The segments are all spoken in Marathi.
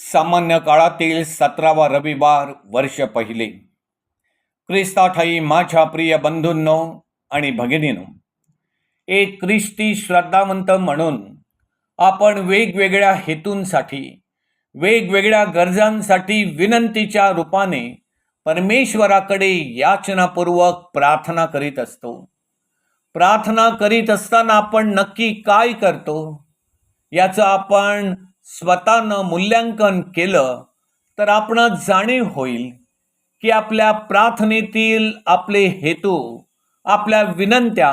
सामान्य काळातील 17वा रविवार वर्ष पहिले. ख्रिस्ताठाई माझ्या प्रिय बंधूंनो आणि भगिनींनो, एक ख्रिस्ती श्रद्धावंत म्हणून आपण वेगवेगळ्या हेतूंसाठी, वेगवेगळ्या गरजांसाठी विनंतीच्या रूपाने परमेश्वराकडे याचनापूर्वक प्रार्थना करीत असतो. प्रार्थना करीत असताना आपण नक्की काय करतो याचं आपण स्वतःनं मूल्यांकन केलं तर आपण जाणीव होईल की आपल्या प्रार्थनेतील आपले हेतू, आपल्या विनंत्या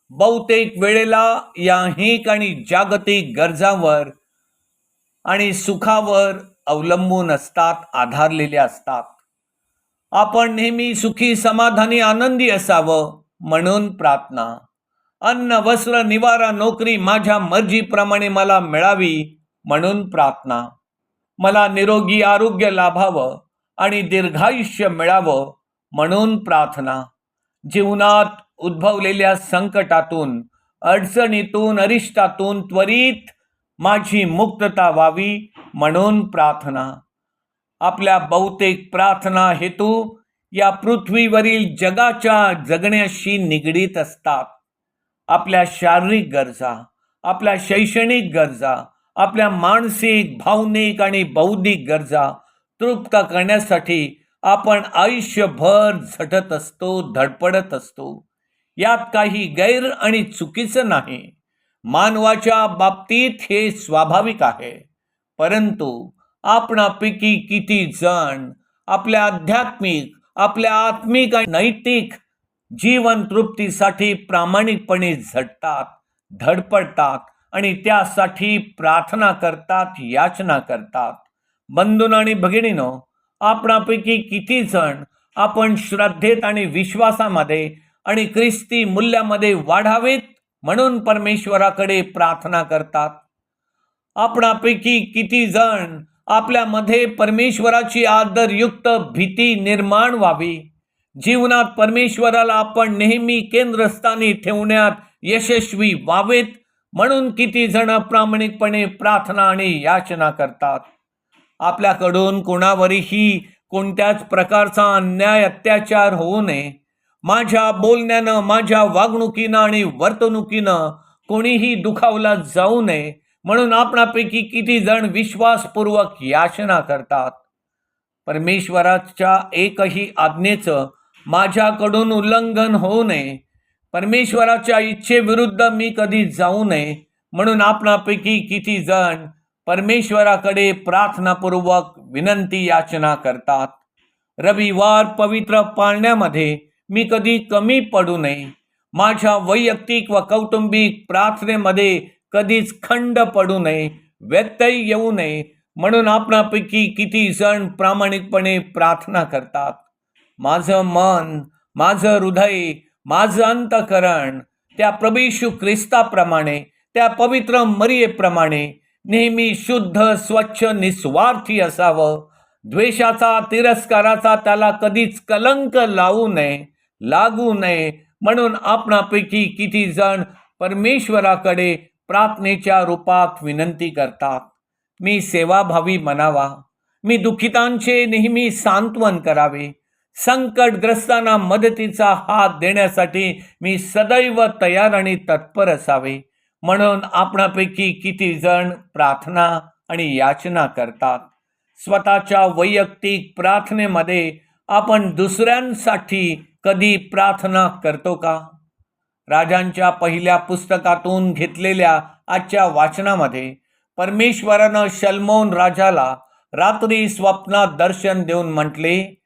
बहुतेक वेळेला याहिक आणि जागतिक गरजांवर आणि सुखावर अवलंबून असतात, आधारलेल्या असतात. आपण नेहमी सुखी, समाधानी, आनंदी असावं म्हणून प्रार्थना. अन्न, वस्त्र, निवारा, नोकरी माझ्या मर्जीप्रमाणे मला मिळावी म्हणून प्रार्थना. मला निरोगी आरोग्य लाभावं आणि दीर्घायुष्य मिळावं म्हणून प्रार्थना. जीवनात उद्भवलेल्या संकटातून, अडचणीतून, अरिष्टातून त्वरित माझी मुक्तता व्हावी म्हणून प्रार्थना. आपल्या बहुतेक प्रार्थना हेतू या पृथ्वीवरील जगाच्या जगण्याशी निगडीत असतात. आपल्या शारीरिक गरजा, आपल्या शैक्षणिक गरजा, आपल्या मानसिक, भावनिक आणि बौद्धिक गरजा तृप्त करण्यासाठी आपण आयुष्यभर झटत असतो, धडपडत असतो. यात काही गैर आणि चुकीचं नाही. मानवाच्या बाबतीत हे स्वाभाविक आहे. परंतु आपणापैकी किती जण आपल्या आध्यात्मिक, आपल्या आत्मिक आणि नैतिक जीवन तृप्तीसाठी प्रामाणिकपणे झटतात, धडपडतात आणि त्यासाठी प्रार्थना करतात, याचना करतात. बंधूंनो आणि भगिनींनो, आपणापैकी किती जण आपण श्रद्धेत आणि विश्वासामध्ये आणि ख्रिस्ती मूल्यामध्ये वाढावेत म्हणून परमेश्वराकडे प्रार्थना करतात? आपणापैकी किती जण आपल्यामध्ये परमेश्वराची आदरयुक्त भीती निर्माण व्हावी, जीवनात परमेश्वराला आपण नेहमी केंद्रस्थानी ठेवण्यात यशस्वी व्हावेत म्हणून किती जण प्रामाणिकपणे प्रार्थना आणि याचना करतात? आपल्याकडून कोणावरही कोणत्याच प्रकारचा अन्याय, अत्याचार होऊ नये, माझ्या बोलण्यानं, माझ्या वागणुकीनं आणि वर्तणुकीनं कोणीही दुखावला जाऊ नये म्हणून आपणापैकी किती जण विश्वासपूर्वक याचना करतात? परमेश्वराच्या एकही आज्ञेचं माझ्याकडून उल्लंघन होऊ नये, परमेश्वराच्या इच्छेविरुद्ध मी कधी जाऊ नये म्हणून आपणापैकी किती जण परमेश्वराकडे प्रार्थनापूर्वक विनंती याचना करतात? रविवार पवित्र पाळण्यामध्ये मी कधी कमी पडू नये, माझ्या वैयक्तिक व कौटुंबिक प्रार्थनेमध्ये कधीच खंड पडू नये, व्यत्यय येऊ नये म्हणून आपणापैकी किती जण प्रामाणिकपणे प्रार्थना करतात? माझं मन, माझं हृदय, माझं अंतःकरण त्या प्रभू येशू ख्रिस्ताप्रमाणे, त्या पवित्र मरियेप्रमाणे नेहमी शुद्ध, स्वच्छ, निस्वार्थी असावं. द्वेषाचा, तिरस्काराचा त्याला कधीच कलंक लागू नये म्हणून आपणापैकी किती जण परमेश्वराकडे प्रार्थनेच्या रूपात विनंती करतात? मी सेवाभावी बनावा, मी दुःखितांचे नेहमी सांत्वन करावे, संकटग्रस्तांना मदतीचा हात देण्यासाठी मी सदैव तयार आणि तत्पर असावे म्हणून आपणापैकी किती जण प्रार्थना आणि याचना करतात? स्वतःच्या वैयक्तिक प्रार्थनेमध्ये आपण दुसऱ्यांसाठी कधी प्रार्थना करतो का? राजांच्या पहिल्या पुस्तकातून घेतलेल्या आजच्या वाचनामध्ये परमेश्वरानं शलोमोन राजाला रात्री स्वप्नात दर्शन देऊन म्हटले,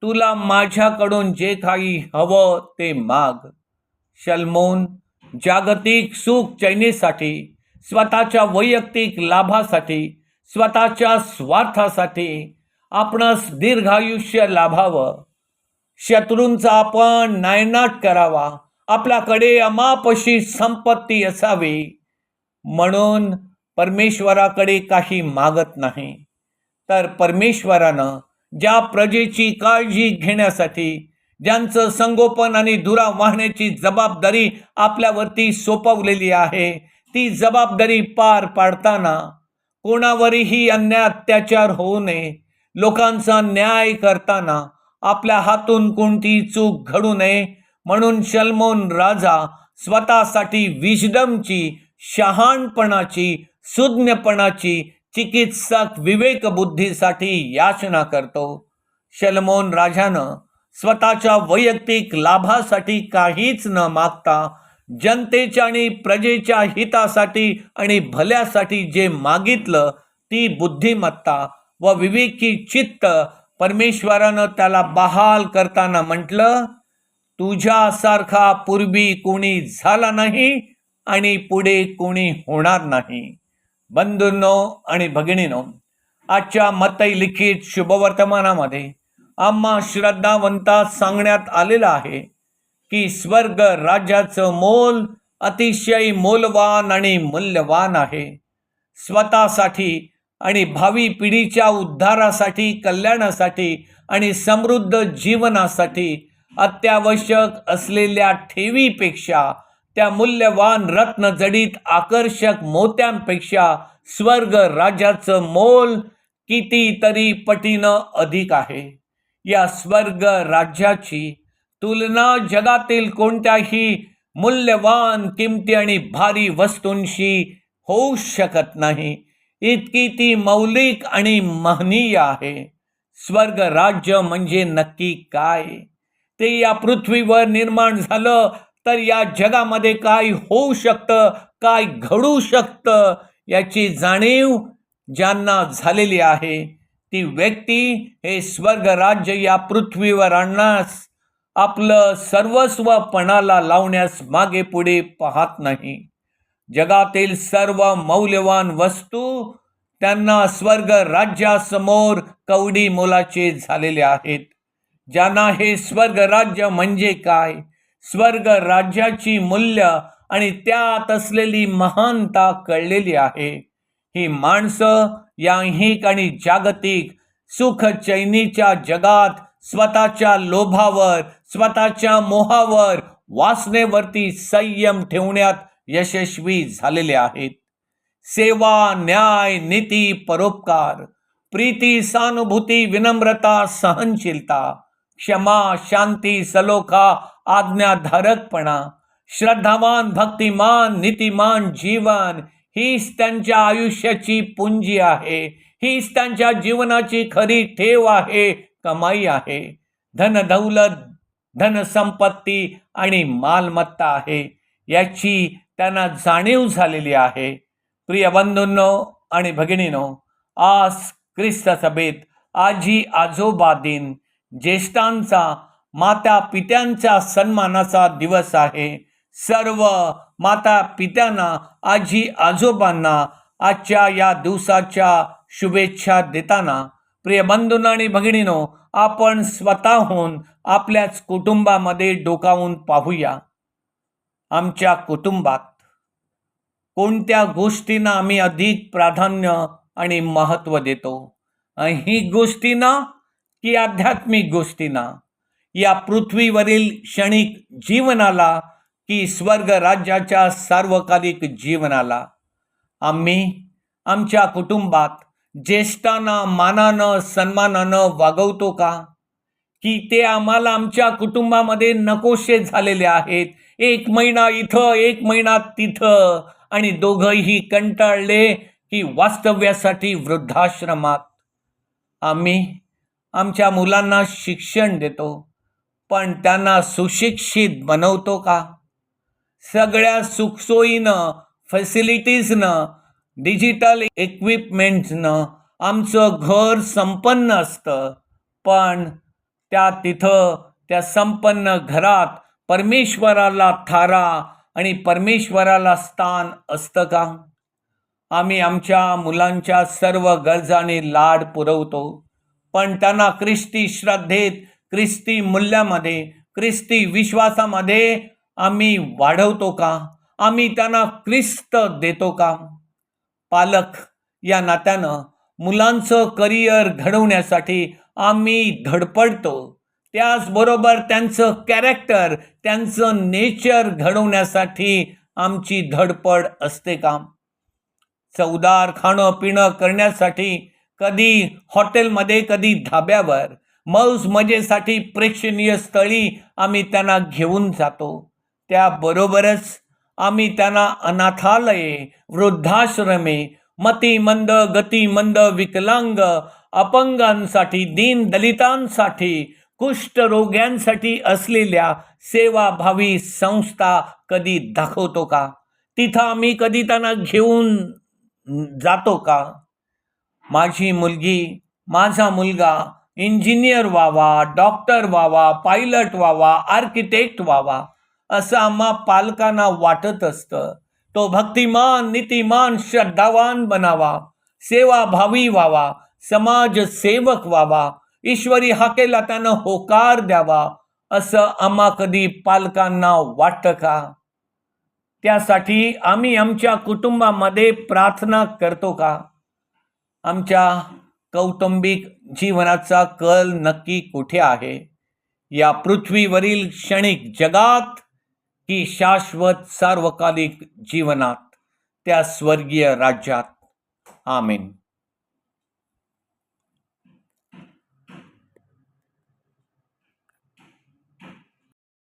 तुला माझ्याकडून जे काही हवं ते माग. शलोमोन जागतिक सुख चैनीसाठी, स्वतःच्या वैयक्तिक लाभासाठी, स्वतःच्या स्वार्थासाठी आपणास दीर्घायुष्य लाभावं, शत्रूंचा आपण नायनाट करावा, आपल्याकडे अमापशी संपत्ती असावी म्हणून परमेश्वराकडे काही मागत नाही. तर परमेश्वरानं ज्या प्रजेची काळजी घेण्यासाठी, ज्यांचं संगोपन आणि धुरा वाहण्याची जबाबदारी आपल्यावरती सोपवलेली आहे, ती जबाबदारी पार पाडताना कोणावरही अन्याय अत्याचार होऊ नये, लोकांचा न्याय करताना आपल्या हातून कोणती चूक घडू नये म्हणून शलमोन राजा स्वतःसाठी विजडमची, शहाणपणाची, सुज्ञपणाची, चिकित्सक विवेकबुद्धीसाठी याचना करतो. शलमोन राजानं स्वतःच्या वैयक्तिक लाभासाठी काहीच न मागता जनतेच्या आणि प्रजेच्या हितासाठी आणि भल्यासाठी जे मागितलं ती बुद्धिमत्ता व विवेकी चित्त परमेश्वरानं त्याला बहाल करताना म्हटलं, तुझ्यासारखा पूर्वी कोणी झाला नाही आणि पुढे कोणी होणार नाही. बंधूंनो आणि भगिनीनो, आजच्या मत्ती लिखित शुभवर्तमानामध्ये आम्हा श्रद्धावंतात सांगण्यात आलेलं आहे की स्वर्ग राज्याचं मोल अतिशय मोलवान आणि मूल्यवान आहे. स्वतःसाठी आणि भावी पिढीच्या उद्धारासाठी, कल्याणासाठी आणि समृद्ध जीवनासाठी अत्यावश्यक असलेल्या ठेवीपेक्षा, त्या मूल्यवान रत्नजडित आकर्षक मोत्यांपेक्षा स्वर्ग राज्याचं मोल कितीतरी पटीनं अधिक आहे. या स्वर्ग राज्याची तुलना जगातील कोणत्याही मूल्यवान, किमती आणि भारी वस्तूंशी होऊ शकत नाही. इतकी ती मौलिक आणि महनीय आहे. स्वर्ग राज्य म्हणजे नक्की काय? ते या पृथ्वीवर निर्माण झालं तर या जगामध्ये काय होऊ शकतं, काय घडू शकतं याची जाणीव ज्यांना झालेली आहे ती व्यक्ती हे स्वर्ग राज्य या पृथ्वीवर आणण्यास, आपलं सर्वस्व पणाला लावण्यास मागे पुढे पाहत नाही. जगातील सर्व मौल्यवान वस्तू त्यांना स्वर्ग राज्यासमोर कवडी मोलाचे झालेले आहेत. ज्यांना हे स्वर्ग राज्य म्हणजे काय, स्वर्ग राज्याची मूल्य आणि त्यात असलेली महानता कळलेली आहे, ही माणसं या ऐहिक आणि जागतिक सुख चैनीच्या जगात स्वतःच्या लोभावर, स्वतःच्या मोहावर, वासनेवरती संयम ठेवण्यात यशस्वी झालेले आहेत. सेवा, न्याय, नीती, परोपकार, प्रीती, सहानुभूती, विनम्रता, सहनशीलता, क्षमा, शांती, सलोखा, आज्ञाधारकपणा, श्रद्धावान, भक्तिमान, नीतिमान जीवन हीच त्यांच्या आयुष्याची पुंजी आहे. हीच त्यांच्या जीवनाची खरी ठेव आहे, कमाई आहे. धन दौलत, धनसंपत्ती आणि मालमत्ता आहे याची त्यांना जाणीव झालेली आहे. प्रिय बंधूंनो आणि भगिनीनो, आज ख्रिस्त सभेत आजी आजोबा दिन, ज्येष्ठांचा, माता पित्यांच्या सन्मानाचा दिवस आहे. सर्व माता पित्यांना, आजी आजोबांना आजच्या या दिवसाच्या शुभेच्छा देताना, प्रिय बंधूंनो आणि भगिनीनो, आपण स्वतःहून आपल्याच कुटुंबामध्ये डोकावून पाहूया. आमच्या कुटुंबात कोणत्या गोष्टींना आम्ही अधिक प्राधान्य आणि महत्त्व देतो? ऐहिक गोष्टींना की आध्यात्मिक गोष्टींना? या पृथ्वीवरील क्षणिक जीवनाला की स्वर्ग राज्याच्या सार्वकालिक जीवनाला? आम्ही आमच्या कुटुंबात ज्येष्ठांना मानानं, सन्मानानं वागवतो का? की ते आम्हाला आमच्या कुटुंबामध्ये नकोशे झालेले आहेत? 1 महिना इथं, 1 महिना तिथं, आणि दोघंही कंटाळले की वास्तव्यासाठी वृद्धाश्रमात. आम्ही आमच्या मुलांना शिक्षण देतो, पण त्यांना सुशिक्षित बनवतो का? सगळ्या सुखसोयीनं, फॅसिलिटीजनं, डिजिटल इक्विपमेंट्सनं आमचं घर संपन्न असतं, पण त्या संपन्न घरात परमेश्वराला थारा आणि परमेश्वराला स्थान असतं का? आम्ही आमच्या मुलांच्या सर्व गरजांनी लाड पुरवतो, पण त्यांना ख्रिस्ती श्रद्धेत, ख्रिस्ती मूल्यामध्ये, ख्रिस्ती विश्वासामध्ये आम्ही वाढवतो का? आम्ही त्यांना ख्रिस्त देतो का? पालक या नात्यानं मुलांचं करिअर घडवण्यासाठी आम्ही धडपडतो, त्याचबरोबर त्यांचं कॅरेक्टर, त्यांचं नेचर घडवण्यासाठी आमची धडपड असते का? चवदार खाणं पिणं करण्यासाठी कधी हॉटेलमध्ये कधी धाब्यावर, मौज मजेसाठी प्रेक्षणीय स्थळी आम्ही त्यांना घेऊन जातो. त्याबरोबरच आम्ही त्यांना अनाथालये, वृद्धाश्रमे, मतिमंद गतिमंद विकलांग, अपंगांसाठी, दीनदलितांसाठी, कुष्ठरोग्यांसाठी असलेल्या सेवाभावी संस्था कधी दाखवतो का? तिथं आम्ही कधी त्यांना घेऊन जातो का? माझी मुलगी, माझा मुलगा इंजिनियर व्हावा, डॉक्टर व्हावा, पायलट व्हावा, आर्किटेक्ट व्हावा असं आम्हा पालकांना वाटत असतं. तो भक्तिमान, नीतिमान, श्रद्धावान बनावा, सेवाभावी व्हावा, समाजसेवक व्हावा, ईश्वरी हाकेला त्यानं होकार द्यावा असं आम्हा कधी पालकांना वाटतं का? त्यासाठी आम्ही आमच्या कुटुंबामध्ये प्रार्थना करतो का? आमच्या कौटुंबिक जीवनाचा कल नक्की कुठे आहे? या पृथ्वीवरील क्षणिक जगात की शाश्वत सार्वकालिक जीवनात, त्या स्वर्गीय राज्यात? आमेन.